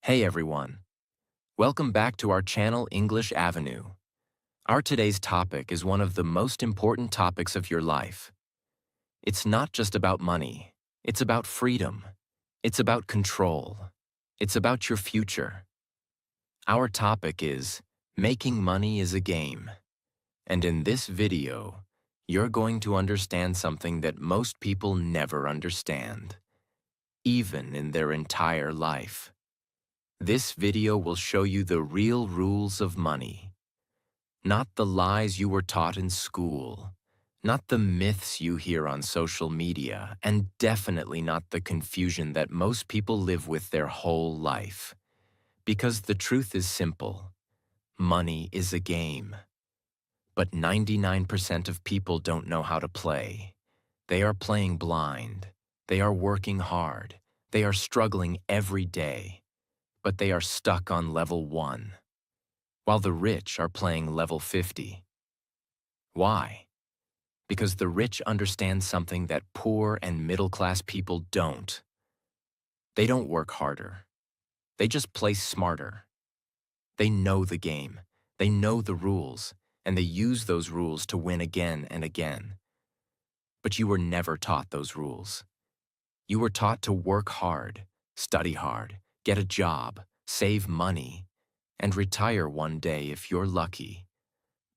Hey everyone, welcome back to our channel English Avenue. Our today's topic is one of the most important topics of your life. It's not just about money, it's about freedom, it's about control, it's about your future. Our topic is Making Money is a Game. And in this video, you're going to understand something that most people never understand, even in their entire life. This video will show you the real rules of money, not the lies you were taught in school, not the myths you hear on social media, and definitely not the confusion that most people live with their whole life. Because the truth is simple, money is a game. But 99% of people don't know how to play. They are playing blind. They are working hard. They are struggling every day. But they are stuck on level 1, while the rich are playing level 50. Why? Because the rich understand something that poor and middle-class people don't. They don't work harder. They just play smarter. They know the game. They know the rules, and they use those rules to win again and again. But you were never taught those rules. You were taught to work hard, study hard, get a job, save money, and retire one day if you're lucky.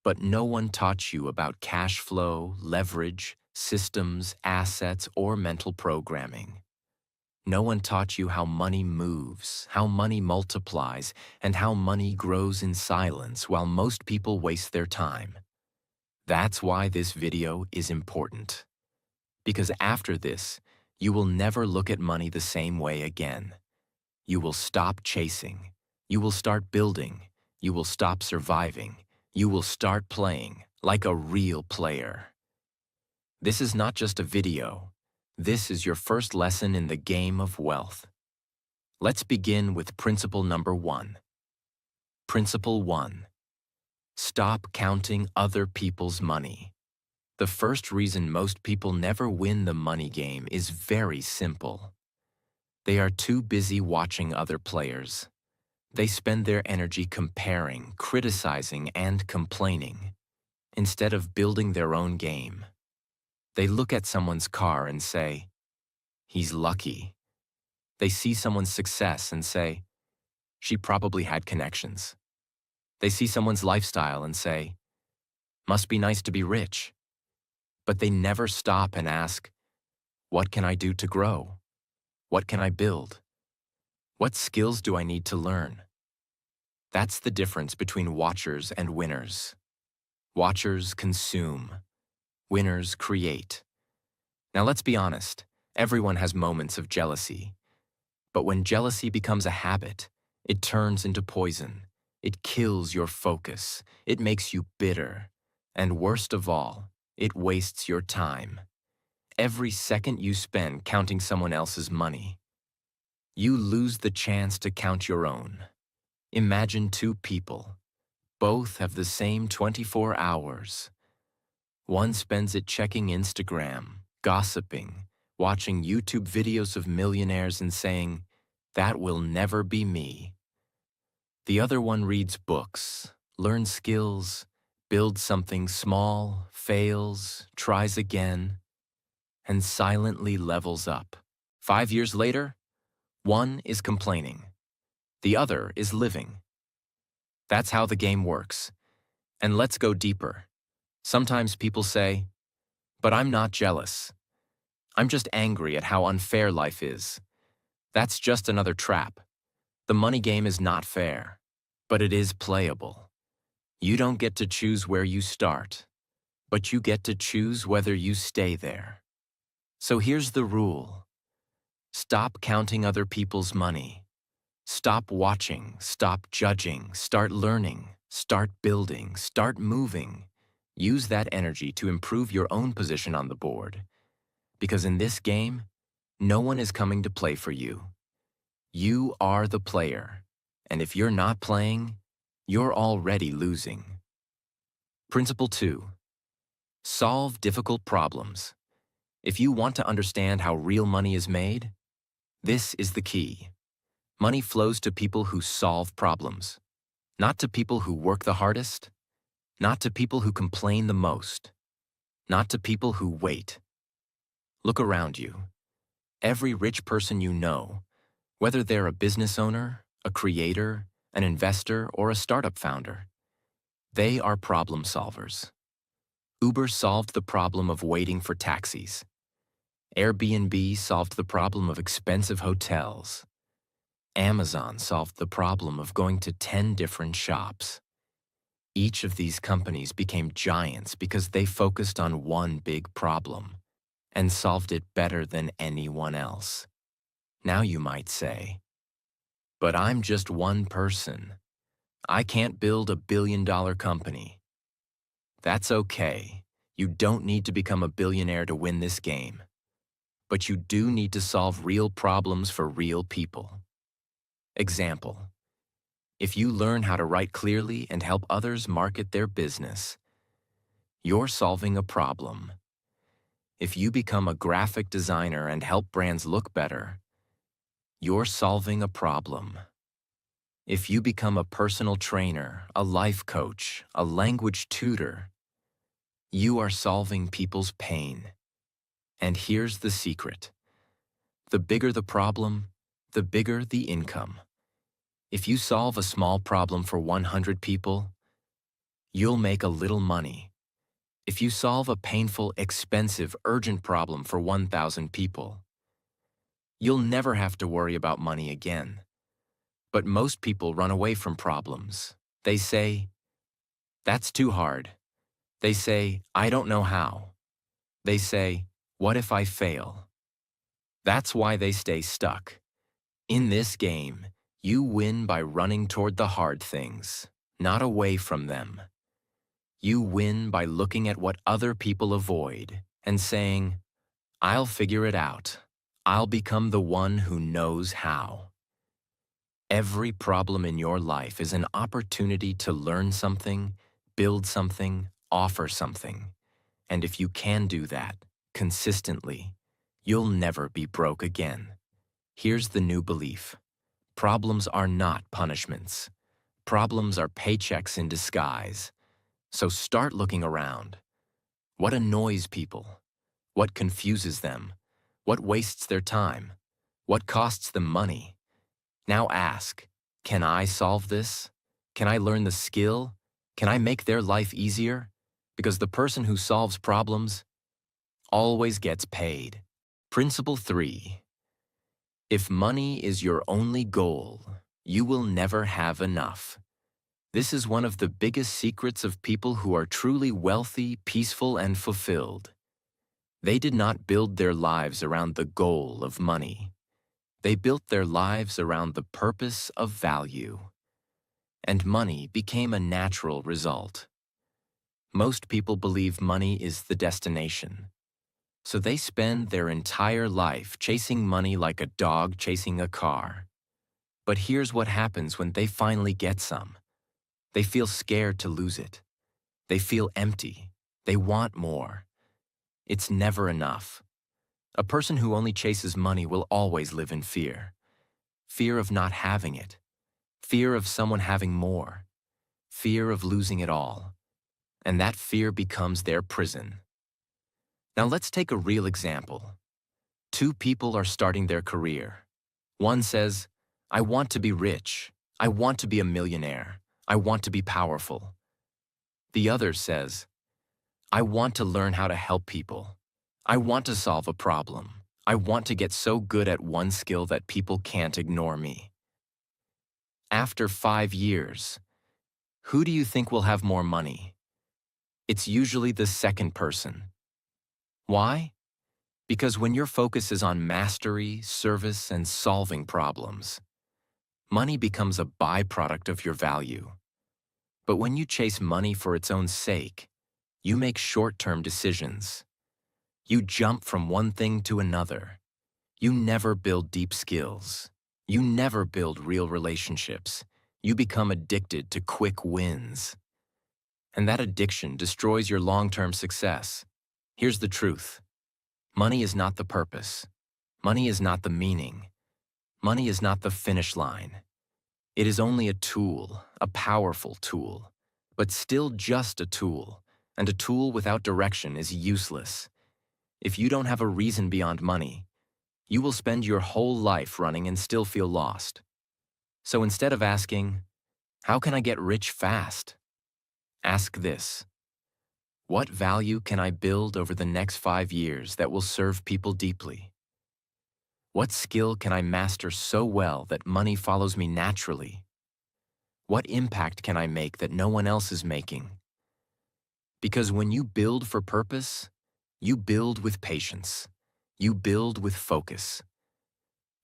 But no one taught you about cash flow, leverage, systems, assets, or mental programming. No one taught you how money moves, how money multiplies, and how money grows in silence while most people waste their time. That's why this video is important. Because after this, you will never look at money the same way again. You will stop chasing. You will start building. You will stop surviving. You will start playing like a real player. This is not just a video. This is your first lesson in the game of wealth. Let's begin with principle number 1. Principle 1. Stop counting other people's money. The first reason most people never win the money game is very simple. They are too busy watching other players. They spend their energy comparing, criticizing, and complaining, instead of building their own game. They look at someone's car and say, "He's lucky." They see someone's success and say, "She probably had connections." They see someone's lifestyle and say, "Must be nice to be rich." But they never stop and ask, "What can I do to grow? What can I build? What skills do I need to learn?" That's the difference between watchers and winners. Watchers consume. Winners create. Now let's be honest, everyone has moments of jealousy. But when jealousy becomes a habit, it turns into poison. It kills your focus. It makes you bitter. And worst of all, it wastes your time. Every second you spend counting someone else's money, you lose the chance to count your own. Imagine two people. Both have the same 24 hours. One spends it checking Instagram, gossiping, watching YouTube videos of millionaires and saying, "That will never be me." The other one reads books, learns skills, builds something small, fails, tries again, and silently levels up. 5 years later, one is complaining. The other is living. That's how the game works. And let's go deeper. Sometimes people say, "But I'm not jealous. I'm just angry at how unfair life is." That's just another trap. The money game is not fair, but it is playable. You don't get to choose where you start, but you get to choose whether you stay there. So here's the rule. Stop counting other people's money. Stop watching, stop judging, start learning, start building, start moving. Use that energy to improve your own position on the board. Because in this game, no one is coming to play for you. You are the player, and if you're not playing, you're already losing. Principle 2. Solve difficult problems. If you want to understand how real money is made, this is the key. Money flows to people who solve problems, not to people who work the hardest, not to people who complain the most, not to people who wait. Look around you. Every rich person you know, whether they're a business owner, a creator, an investor, or a startup founder, they are problem solvers. Uber solved the problem of waiting for taxis. Airbnb solved the problem of expensive hotels. Amazon solved the problem of going to 10 different shops. Each of these companies became giants because they focused on one big problem and solved it better than anyone else. Now you might say, but I'm just one person. I can't build a billion-dollar company. That's okay. You don't need to become a billionaire to win this game. But you do need to solve real problems for real people. Example: if you learn how to write clearly and help others market their business, you're solving a problem. If you become a graphic designer and help brands look better, you're solving a problem. If you become a personal trainer, a life coach, a language tutor, you are solving people's pain. And here's the secret. The bigger the problem, the bigger the income. If you solve a small problem for 100 people, you'll make a little money. If you solve a painful, expensive, urgent problem for 1,000 people, you'll never have to worry about money again. But most people run away from problems. They say, "That's too hard." They say, "I don't know how." They say, "What if I fail?" That's why they stay stuck. In this game, you win by running toward the hard things, not away from them. You win by looking at what other people avoid and saying, "I'll figure it out. I'll become the one who knows how." Every problem in your life is an opportunity to learn something, build something, offer something. And if you can do that consistently, you'll never be broke again. Here's the new belief. Problems are not punishments. Problems are paychecks in disguise. So start looking around. What annoys people? What confuses them? What wastes their time? What costs them money? Now ask, can I solve this? Can I learn the skill? Can I make their life easier? Because the person who solves problems always gets paid. Principle 3. If money is your only goal, you will never have enough. This is one of the biggest secrets of people who are truly wealthy, peaceful, and fulfilled. They did not build their lives around the goal of money. They built their lives around the purpose of value. And money became a natural result. Most people believe money is the destination. So they spend their entire life chasing money like a dog chasing a car. But here's what happens when they finally get some. They feel scared to lose it. They feel empty. They want more. It's never enough. A person who only chases money will always live in fear. Fear of not having it. Fear of someone having more. Fear of losing it all. And that fear becomes their prison. Now let's take a real example. Two people are starting their career. One says, "I want to be rich. I want to be a millionaire. I want to be powerful." The other says, "I want to learn how to help people. I want to solve a problem. I want to get so good at one skill that people can't ignore me." After 5 years, who do you think will have more money? It's usually the second person. Why? Because when your focus is on mastery, service, and solving problems, money becomes a byproduct of your value. But when you chase money for its own sake, you make short-term decisions. You jump from one thing to another. You never build deep skills. You never build real relationships. You become addicted to quick wins. And that addiction destroys your long-term success. Here's the truth. Money is not the purpose. Money is not the meaning. Money is not the finish line. It is only a tool, a powerful tool, but still just a tool, and a tool without direction is useless. If you don't have a reason beyond money, you will spend your whole life running and still feel lost. So instead of asking, "How can I get rich fast?" ask this: what value can I build over the next 5 years that will serve people deeply? What skill can I master so well that money follows me naturally? What impact can I make that no one else is making? Because when you build for purpose, you build with patience. You build with focus.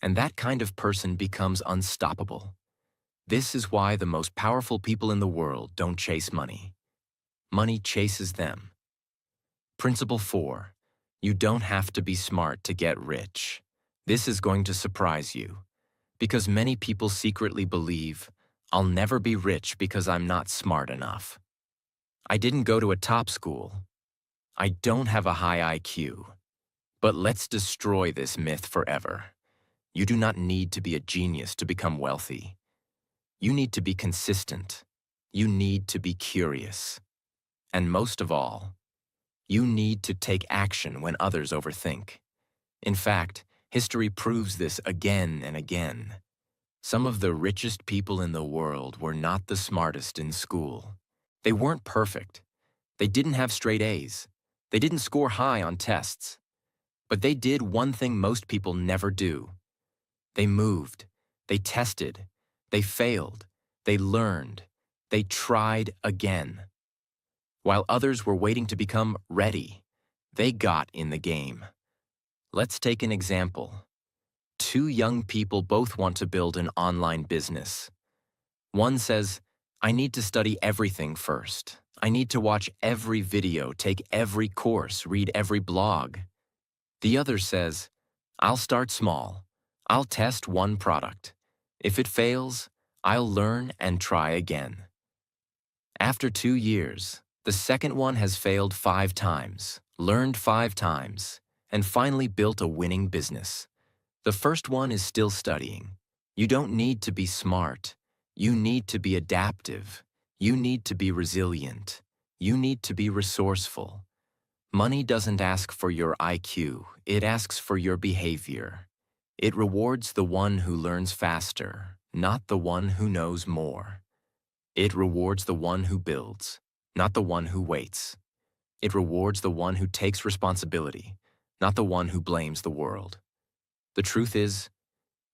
And that kind of person becomes unstoppable. This is why the most powerful people in the world don't chase money. Money chases them. Principle 4. You don't have to be smart to get rich. This is going to surprise you, because many people secretly believe, "I'll never be rich because I'm not smart enough. I didn't go to a top school. I don't have a high IQ." But let's destroy this myth forever. You do not need to be a genius to become wealthy. You need to be consistent. You need to be curious. And most of all, you need to take action when others overthink. In fact, history proves this again and again. Some of the richest people in the world were not the smartest in school. They weren't perfect. They didn't have straight A's. They didn't score high on tests. But they did one thing most people never do. They moved. They tested. They failed. They learned. They tried again. While others were waiting to become ready, they got in the game. Let's take an example. 2 young people both want to build an online business. One says, "I need to study everything first. I need to watch every video, take every course, read every blog." The other says, "I'll start small. I'll test one product. If it fails, I'll learn and try again." After 2 years, the second one has failed 5 times, learned 5 times, and finally built a winning business. The first one is still studying. You don't need to be smart. You need to be adaptive. You need to be resilient. You need to be resourceful. Money doesn't ask for your IQ, it asks for your behavior. It rewards the one who learns faster, not the one who knows more. It rewards the one who builds, not the one who waits. It rewards the one who takes responsibility, not the one who blames the world. The truth is,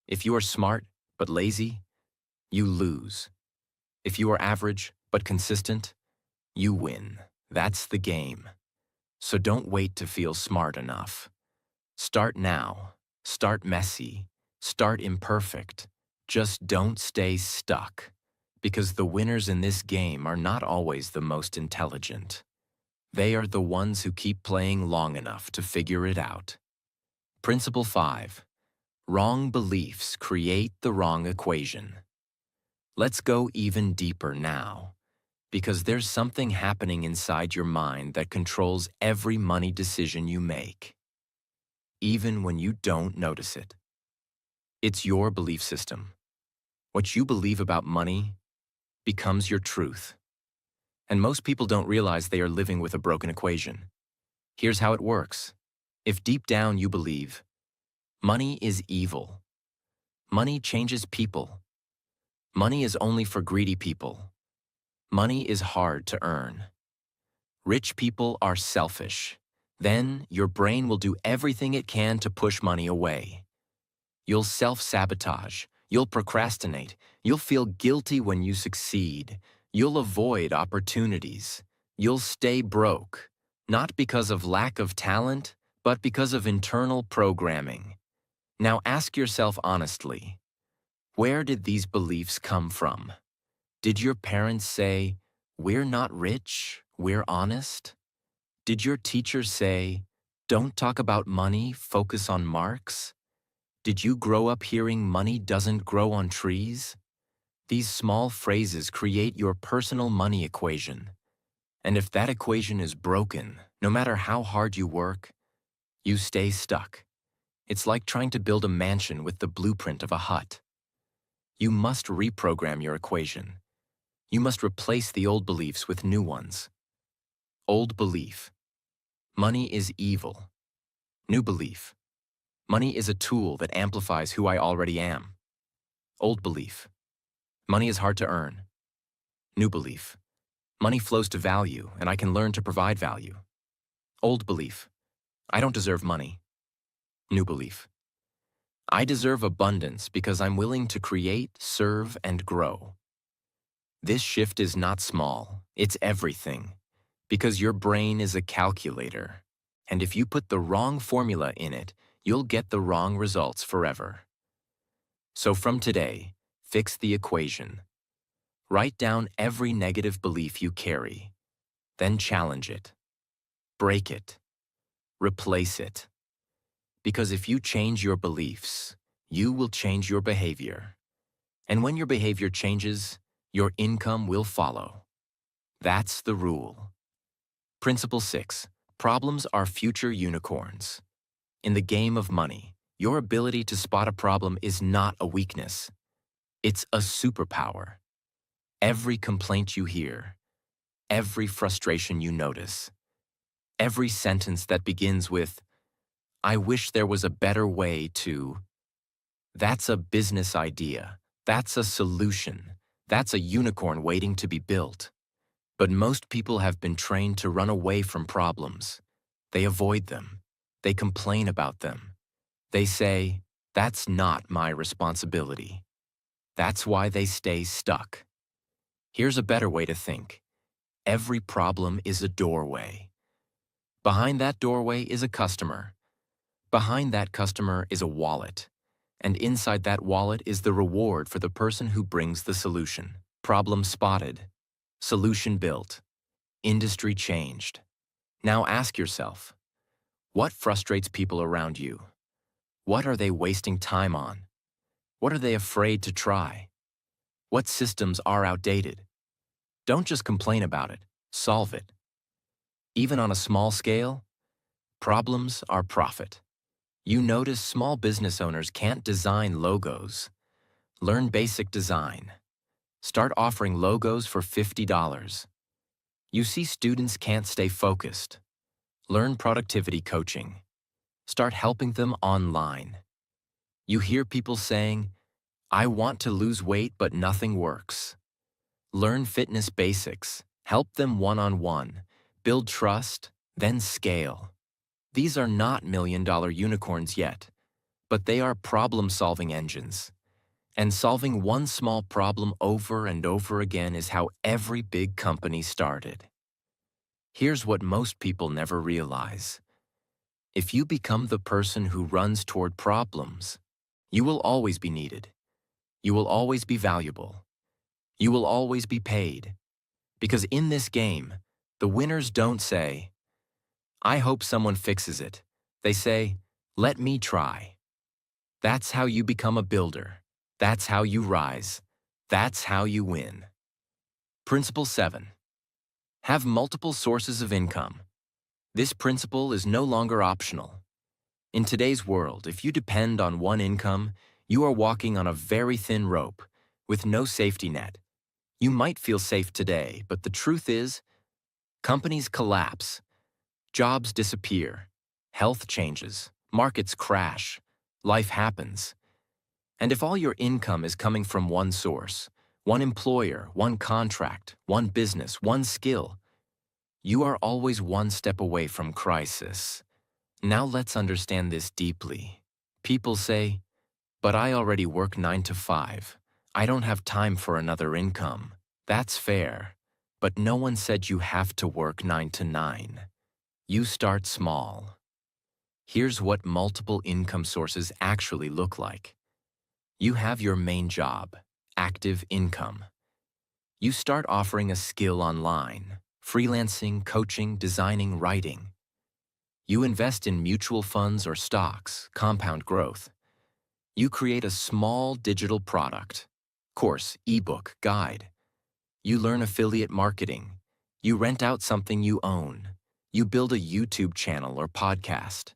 if you are smart but lazy, you lose. If you are average but consistent, you win. That's the game. So don't wait to feel smart enough. Start now. Start messy. Start imperfect. Just don't stay stuck. Because the winners in this game are not always the most intelligent. They are the ones who keep playing long enough to figure it out. Principle 5. Wrong beliefs create the wrong equation. Let's go even deeper now, because there's something happening inside your mind that controls every money decision you make, even when you don't notice it. It's your belief system. What you believe about money becomes your truth. And most people don't realize they are living with a broken equation. Here's how it works. If deep down you believe, money is evil, money changes people, money is only for greedy people, money is hard to earn, rich people are selfish, then your brain will do everything it can to push money away. You'll self-sabotage, you'll procrastinate, you'll feel guilty when you succeed, you'll avoid opportunities, you'll stay broke, not because of lack of talent, but because of internal programming. Now ask yourself honestly, where did these beliefs come from? Did your parents say, "We're not rich, we're honest"? Did your teacher say, "Don't talk about money, focus on marks"? Did you grow up hearing money doesn't grow on trees? These small phrases create your personal money equation. And if that equation is broken, no matter how hard you work, you stay stuck. It's like trying to build a mansion with the blueprint of a hut. You must reprogram your equation. You must replace the old beliefs with new ones. Old belief: money is evil. New belief: money is a tool that amplifies who I already am. Old belief: money is hard to earn. New belief: money flows to value and I can learn to provide value. Old belief: I don't deserve money. New belief: I deserve abundance because I'm willing to create, serve, and grow. This shift is not small, it's everything. Because your brain is a calculator. And if you put the wrong formula in it, you'll get the wrong results forever. So from today, fix the equation. Write down every negative belief you carry. Then challenge it. Break it. Replace it. Because if you change your beliefs, you will change your behavior. And when your behavior changes, your income will follow. That's the rule. Principle 6. Problems are future unicorns. In the game of money, your ability to spot a problem is not a weakness. It's a superpower. Every complaint you hear, every frustration you notice, every sentence that begins with, "I wish there was a better way to," that's a business idea. That's a solution. That's a unicorn waiting to be built. But most people have been trained to run away from problems. They avoid them. They complain about them. They say, "That's not my responsibility." That's why they stay stuck. Here's a better way to think. Every problem is a doorway. Behind that doorway is a customer. Behind that customer is a wallet. And inside that wallet is the reward for the person who brings the solution. Problem spotted. Solution built. Industry changed. Now ask yourself, what frustrates people around you? What are they wasting time on? What are they afraid to try? What systems are outdated? Don't just complain about it, solve it. Even on a small scale, problems are profit. You notice small business owners can't design logos. Learn basic design. Start offering logos for $50. You see students can't stay focused. Learn productivity coaching. Start helping them online. You hear people saying, "I want to lose weight but nothing works." Learn fitness basics. Help them one-on-one. Build trust, then scale. These are not million-dollar unicorns yet, but they are problem-solving engines. And solving one small problem over and over again is how every big company started. Here's what most people never realize. If you become the person who runs toward problems, you will always be needed. You will always be valuable. You will always be paid. Because in this game, the winners don't say, "I hope someone fixes it." They say, "Let me try." That's how you become a builder. That's how you rise. That's how you win. Principle 7. Have multiple sources of income. This principle is no longer optional. In today's world, if you depend on one income, you are walking on a very thin rope with no safety net. You might feel safe today, but the truth is, companies collapse, jobs disappear, health changes, markets crash, life happens. And if all your income is coming from one source, one employer, one contract, one business, one skill, you are always one step away from crisis. Now let's understand this deeply. People say, "But I already work 9 to 5. I don't have time for another income." That's fair. But no one said you have to work 9 to 9. You start small. Here's what multiple income sources actually look like. You have your main job, active income. You start offering a skill online, freelancing, coaching, designing, writing. You invest in mutual funds or stocks, compound growth. You create a small digital product, course, ebook, guide. You learn affiliate marketing. You rent out something you own. You build a YouTube channel or podcast.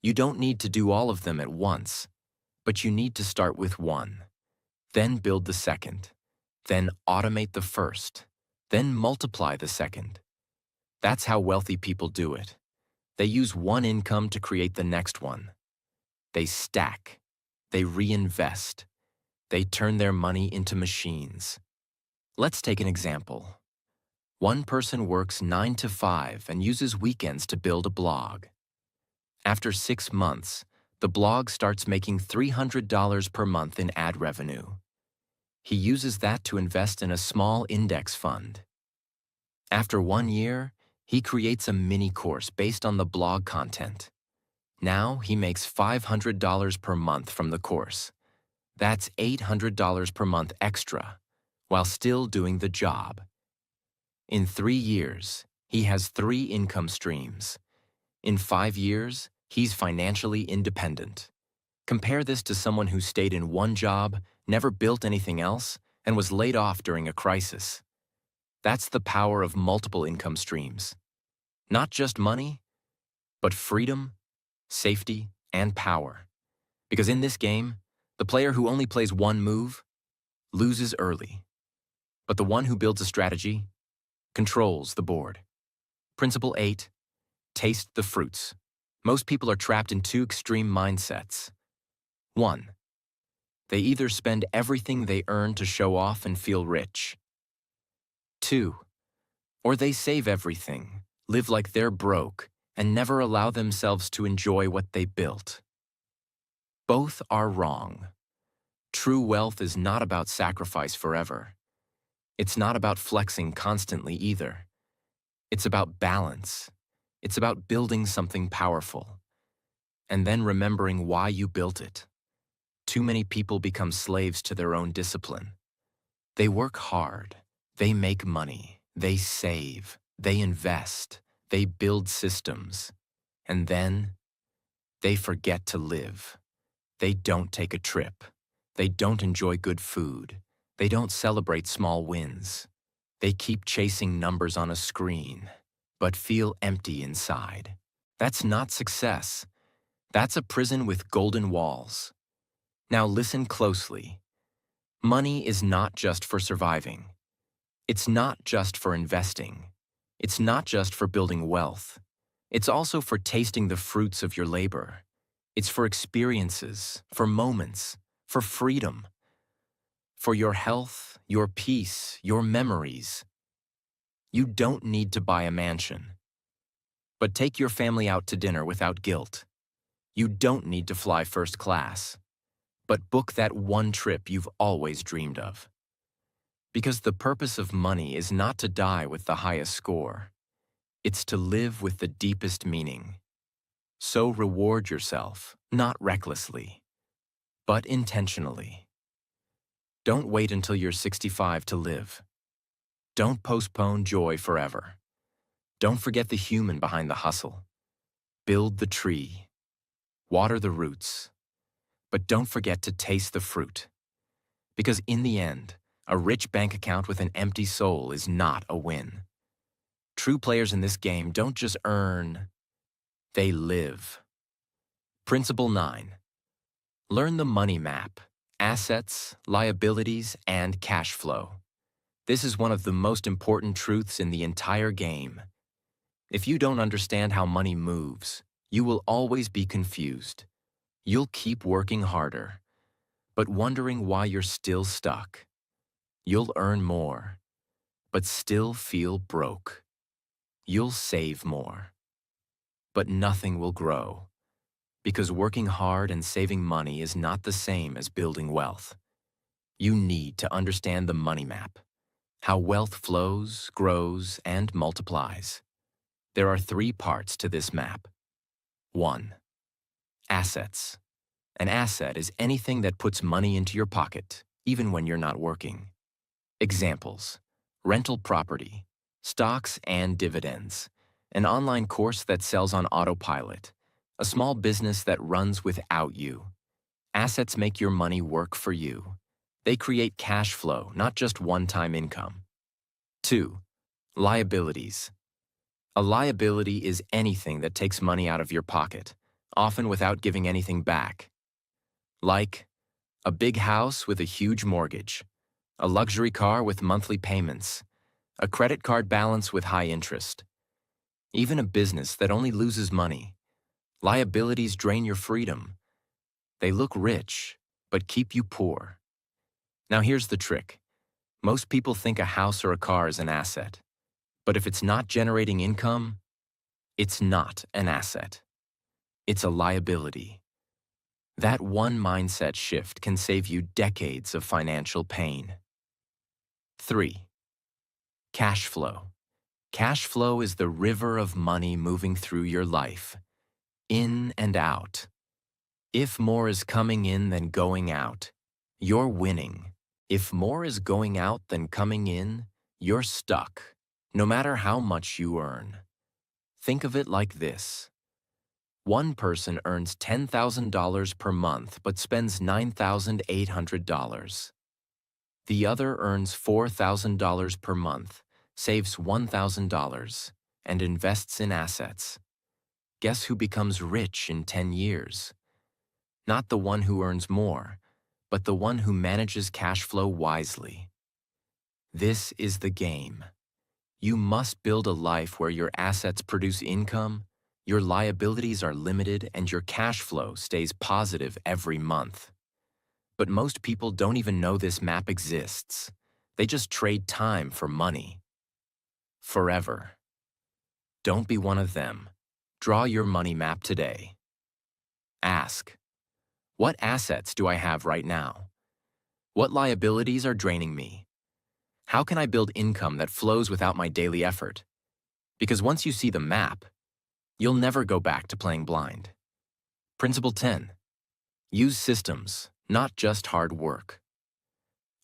You don't need to do all of them at once, but you need to start with one, then build the second, then automate the first, then multiply the second. That's how wealthy people do it. They use one income to create the next one. They stack. They reinvest. They turn their money into machines. Let's take an example. One person works 9 to 5 and uses weekends to build a blog. After 6 months, the blog starts making $300 per month in ad revenue. He uses that to invest in a small index fund. After 1 year, he creates a mini course based on the blog content. Now he makes $500 per month from the course. That's $800 per month extra, while still doing the job. In 3 years, he has 3 income streams. In 5 years, he's financially independent. Compare this to someone who stayed in one job, never built anything else, and was laid off during a crisis. That's the power of multiple income streams. Not just money, but freedom, safety, and power. Because in this game, the player who only plays one move loses early. But the one who builds a strategy controls the board. Principle 8, taste the fruits. Most people are trapped in 2 extreme mindsets. 1. They either spend everything they earn to show off and feel rich. 2. Or they save everything, live like they're broke, and never allow themselves to enjoy what they built. Both are wrong. True wealth is not about sacrifice forever. It's not about flexing constantly either. It's about balance. It's about building something powerful, and then remembering why you built it. Too many people become slaves to their own discipline. They work hard, they make money, they save, they invest, they build systems, and then they forget to live. They don't take a trip. They don't enjoy good food. They don't celebrate small wins. They keep chasing numbers on a screen, but feel empty inside. That's not success. That's a prison with golden walls. Now listen closely. Money is not just for surviving. It's not just for investing. It's not just for building wealth. It's also for tasting the fruits of your labor. It's for experiences, for moments, for freedom, for your health, your peace, your memories. You don't need to buy a mansion, but take your family out to dinner without guilt. You don't need to fly first class, but book that one trip you've always dreamed of. Because the purpose of money is not to die with the highest score. It's to live with the deepest meaning. So reward yourself, not recklessly, but intentionally. Don't wait until you're 65 to live. Don't postpone joy forever. Don't forget the human behind the hustle. Build the tree. Water the roots. But don't forget to taste the fruit. Because in the end, a rich bank account with an empty soul is not a win. True players in this game don't just earn, they live. Principle 9. Learn the money map, assets, liabilities, and cash flow. This is one of the most important truths in the entire game. If you don't understand how money moves, you will always be confused. You'll keep working harder, but wondering why you're still stuck. You'll earn more, but still feel broke. You'll save more, but nothing will grow. Because working hard and saving money is not the same as building wealth. You need to understand the money map, how wealth flows, grows, and multiplies. There are 3 parts to this map. 1. Assets. An asset is anything that puts money into your pocket, even when you're not working. Examples: rental property, stocks and dividends, an online course that sells on autopilot, a small business that runs without you. Assets make your money work for you. They create cash flow, not just one-time income. 2. Liabilities. A liability is anything that takes money out of your pocket, often without giving anything back. Like a big house with a huge mortgage, a luxury car with monthly payments, a credit card balance with high interest, even a business that only loses money. Liabilities drain your freedom. They look rich, but keep you poor. Now here's the trick. Most people think a house or a car is an asset. But if it's not generating income, it's not an asset. It's a liability. That one mindset shift can save you decades of financial pain. 3. Cash flow. Cash flow is the river of money moving through your life, in and out. If more is coming in than going out, you're winning. If more is going out than coming in, you're stuck, no matter how much you earn. Think of it like this. One person earns $10,000 per month but spends $9,800. The other earns $4,000 per month, saves $1,000, and invests in assets. Guess who becomes rich in 10 years? Not the one who earns more, but the one who manages cash flow wisely. This is the game. You must build a life where your assets produce income, your liabilities are limited, and your cash flow stays positive every month. But most people don't even know this map exists. They just trade time for money. Forever. Don't be one of them. Draw your money map today. Ask, what assets do I have right now? What liabilities are draining me? How can I build income that flows without my daily effort? Because once you see the map, you'll never go back to playing blind. Principle 10. Use systems, not just hard work.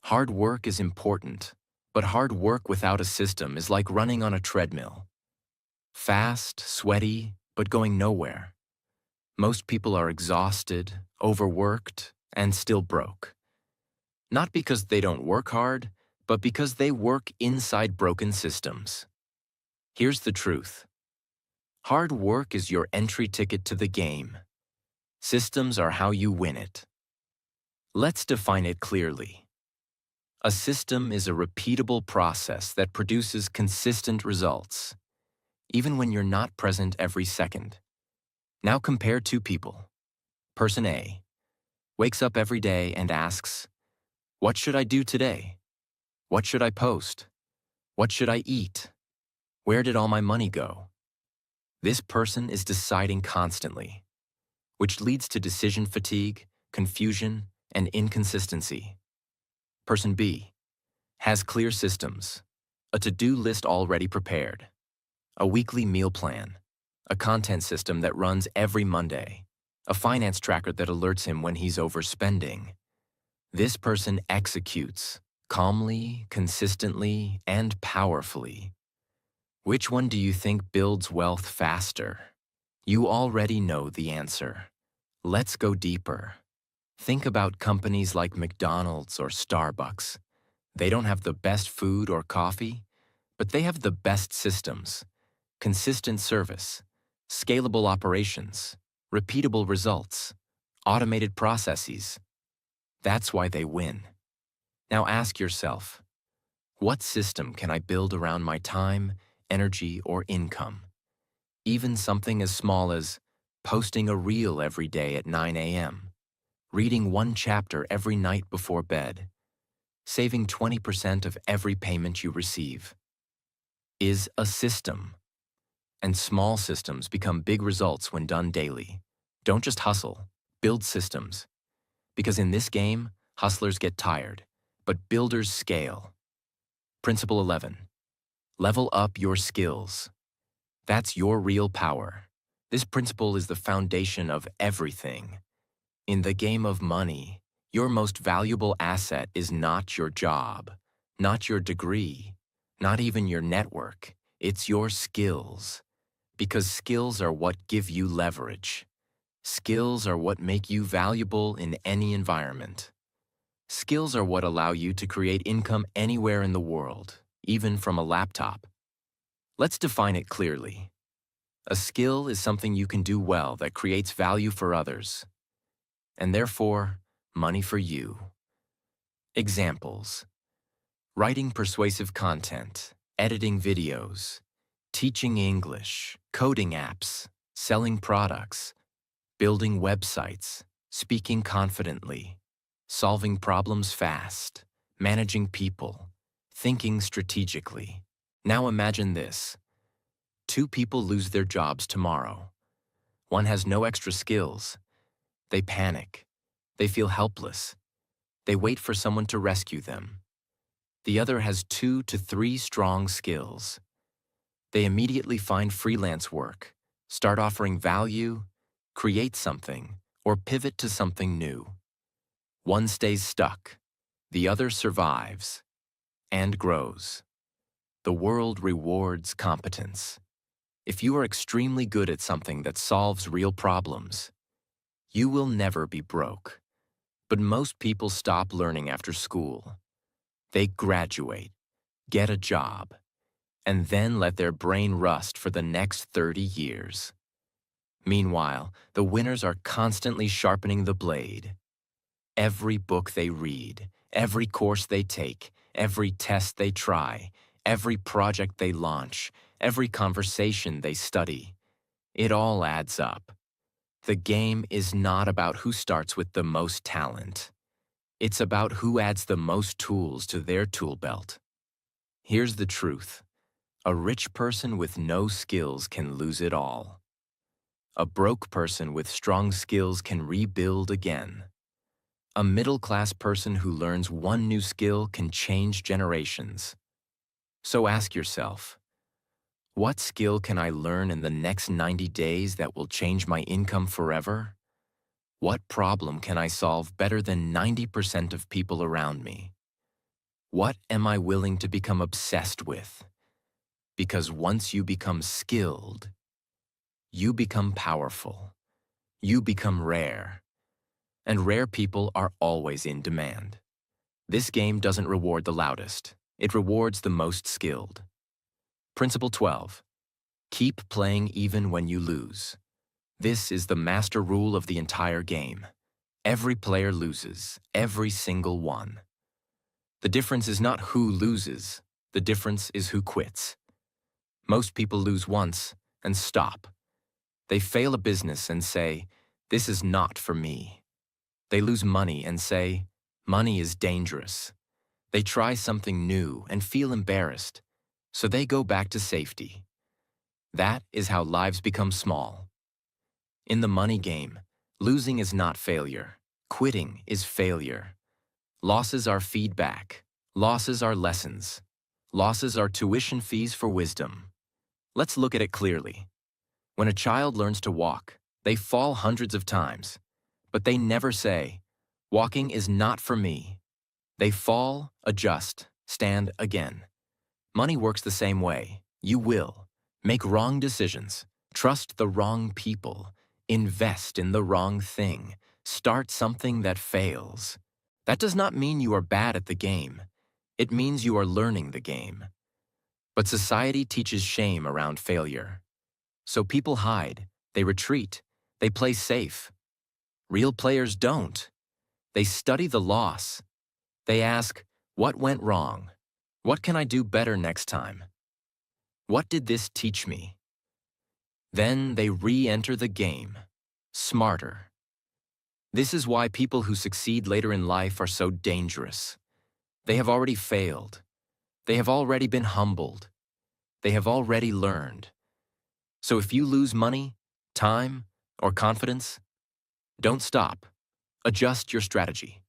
Hard work is important, but hard work without a system is like running on a treadmill. Fast, sweaty, but going nowhere. Most people are exhausted, overworked, and still broke. Not because they don't work hard, but because they work inside broken systems. Here's the truth. Hard work is your entry ticket to the game. Systems are how you win it. Let's define it clearly. A system is a repeatable process that produces consistent results, even when you're not present every second. Now compare two people. Person A wakes up every day and asks, "What should I do today? What should I post? What should I eat? Where did all my money go?" This person is deciding constantly, which leads to decision fatigue, confusion, and inconsistency. Person B has clear systems, a to-do list already prepared, a weekly meal plan, a content system that runs every Monday, a finance tracker that alerts him when he's overspending. This person executes calmly, consistently, and powerfully. Which one do you think builds wealth faster? You already know the answer. Let's go deeper. Think about companies like McDonald's or Starbucks. They don't have the best food or coffee, but they have the best systems, consistent service, scalable operations, repeatable results, automated processes. That's why they win. Now ask yourself, what system can I build around my time, energy, or income? Even something as small as posting a reel every day at 9 a.m., reading one chapter every night before bed, saving 20% of every payment you receive, is a system. And small systems become big results when done daily. Don't just hustle, build systems. Because in this game, hustlers get tired, but builders scale. Principle 11. Level up your skills. That's your real power. This principle is the foundation of everything. In the game of money, your most valuable asset is not your job, not your degree, not even your network. It's your skills. Because skills are what give you leverage. Skills are what make you valuable in any environment. Skills are what allow you to create income anywhere in the world, even from a laptop. Let's define it clearly. A skill is something you can do well that creates value for others, and therefore, money for you. Examples: writing persuasive content, editing videos, teaching English, coding apps, selling products, building websites, speaking confidently, solving problems fast, managing people, thinking strategically. Now imagine this. Two people lose their jobs tomorrow. One has no extra skills. They panic. They feel helpless. They wait for someone to rescue them. The other has 2 to 3 strong skills. They immediately find freelance work, start offering value, create something, or pivot to something new. One stays stuck. The other survives and grows. The world rewards competence. If you are extremely good at something that solves real problems, you will never be broke. But most people stop learning after school. They graduate, get a job, and then let their brain rust for the next 30 years. Meanwhile, the winners are constantly sharpening the blade. Every book they read, every course they take, every test they try, every project they launch, every conversation they study, it all adds up. The game is not about who starts with the most talent. It's about who adds the most tools to their tool belt. Here's the truth. A rich person with no skills can lose it all. A broke person with strong skills can rebuild again. A middle-class person who learns one new skill can change generations. So ask yourself, what skill can I learn in the next 90 days that will change my income forever? What problem can I solve better than 90% of people around me? What am I willing to become obsessed with? Because once you become skilled, you become powerful. You become rare. And rare people are always in demand. This game doesn't reward the loudest. It rewards the most skilled. Principle 12. Keep playing even when you lose. This is the master rule of the entire game. Every player loses, every single one. The difference is not who loses, the difference is who quits. Most people lose once and stop. They fail a business and say, "This is not for me." They lose money and say, "Money is dangerous." They try something new and feel embarrassed, so they go back to safety. That is how lives become small. In the money game, losing is not failure. Quitting is failure. Losses are feedback. Losses are lessons. Losses are tuition fees for wisdom. Let's look at it clearly. When a child learns to walk, they fall hundreds of times, but they never say, "Walking is not for me." They fall, adjust, stand again. Money works the same way. You will make wrong decisions, trust the wrong people, invest in the wrong thing, start something that fails. That does not mean you are bad at the game. It means you are learning the game. But society teaches shame around failure. So people hide, they retreat, they play safe. Real players don't. They study the loss. They ask, what went wrong? What can I do better next time? What did this teach me? Then they re-enter the game, smarter. This is why people who succeed later in life are so dangerous. They have already failed. They have already been humbled. They have already learned. So if you lose money, time, or confidence, don't stop. Adjust your strategy.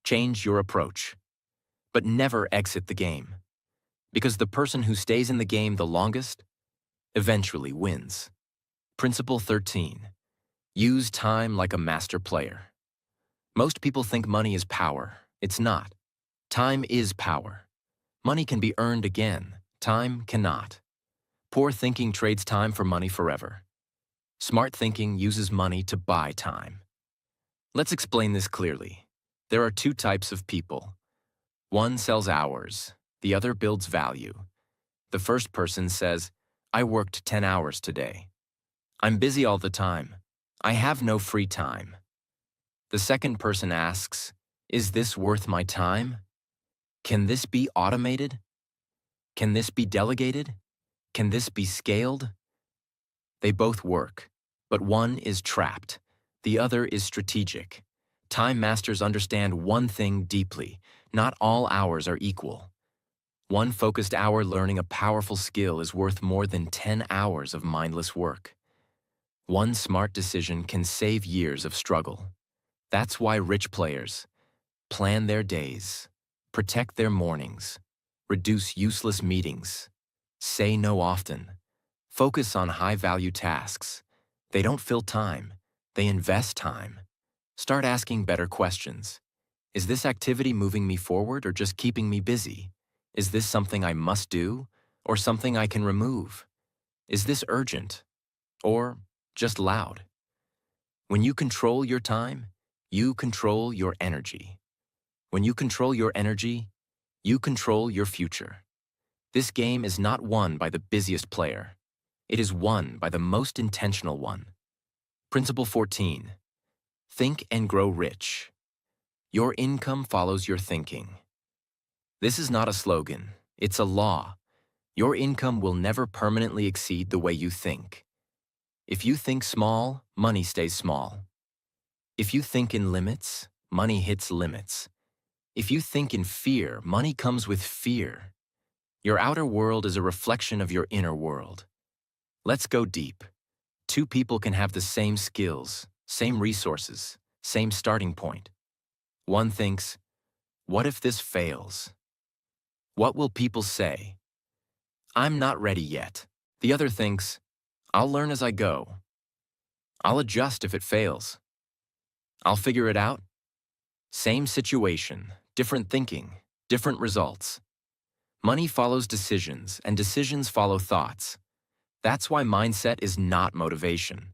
Change your approach. But never exit the game. Because the person who stays in the game the longest eventually wins. Principle 13. Use time like a master player. Most people think money is power. It's not. Time is power. Money can be earned again. Time cannot. Poor thinking trades time for money forever. Smart thinking uses money to buy time. Let's explain this clearly. There are 2 types of people. One sells hours. The other builds value. The first person says, "I worked 10 hours today." I'm busy all the time. I have no free time. The second person asks, is this worth my time? Can this be automated? Can this be delegated? Can this be scaled? They both work, but one is trapped. The other is strategic. Time masters understand one thing deeply: not all hours are equal. One focused hour learning a powerful skill is worth more than 10 hours of mindless work. One smart decision can save years of struggle. That's why rich players plan their days, protect their mornings, reduce useless meetings, say no often, focus on high-value tasks. They don't fill time, they invest time. Start asking better questions. Is this activity moving me forward or just keeping me busy? Is this something I must do or something I can remove? Is this urgent or just loud? When you control your time, you control your energy. When you control your energy, you control your future. This game is not won by the busiest player. It is won by the most intentional one. Principle 14. Think and grow rich. Your income follows your thinking. This is not a slogan, it's a law. Your income will never permanently exceed the way you think. If you think small, money stays small. If you think in limits, money hits limits. If you think in fear, money comes with fear. Your outer world is a reflection of your inner world. Let's go deep. Two people can have the same skills, same resources, same starting point. One thinks, what if this fails? What will people say? I'm not ready yet. The other thinks, I'll learn as I go. I'll adjust if it fails. I'll figure it out. Same situation, different thinking, different results. Money follows decisions, and decisions follow thoughts. That's why mindset is not motivation.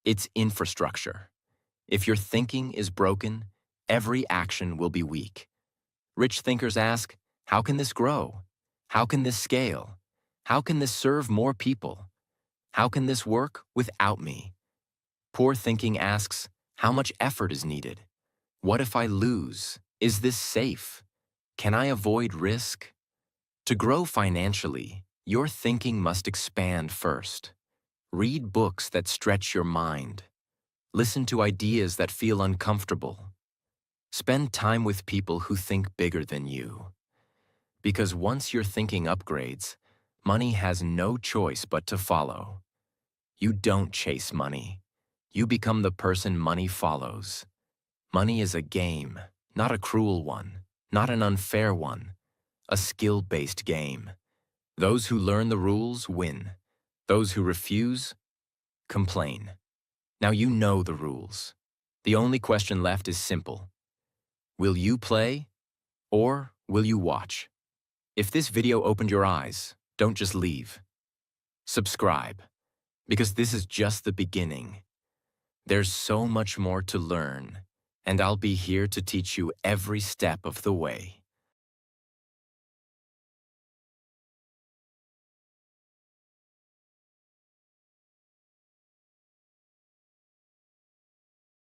It's infrastructure. If your thinking is broken, every action will be weak. Rich thinkers ask, how can this grow? How can this scale? How can this serve more people? How can this work without me? Poor thinking asks, how much effort is needed? What if I lose? Is this safe? Can I avoid risk? To grow financially, your thinking must expand first. Read books that stretch your mind. Listen to ideas that feel uncomfortable. Spend time with people who think bigger than you. Because once your thinking upgrades, money has no choice but to follow. You don't chase money. You become the person money follows. Money is a game, not a cruel one, not an unfair one, a skill-based game. Those who learn the rules win. Those who refuse, complain. Now you know the rules. The only question left is simple. Will you play or will you watch? If this video opened your eyes, don't just leave. Subscribe, because this is just the beginning. There's so much more to learn, and I'll be here to teach you every step of the way.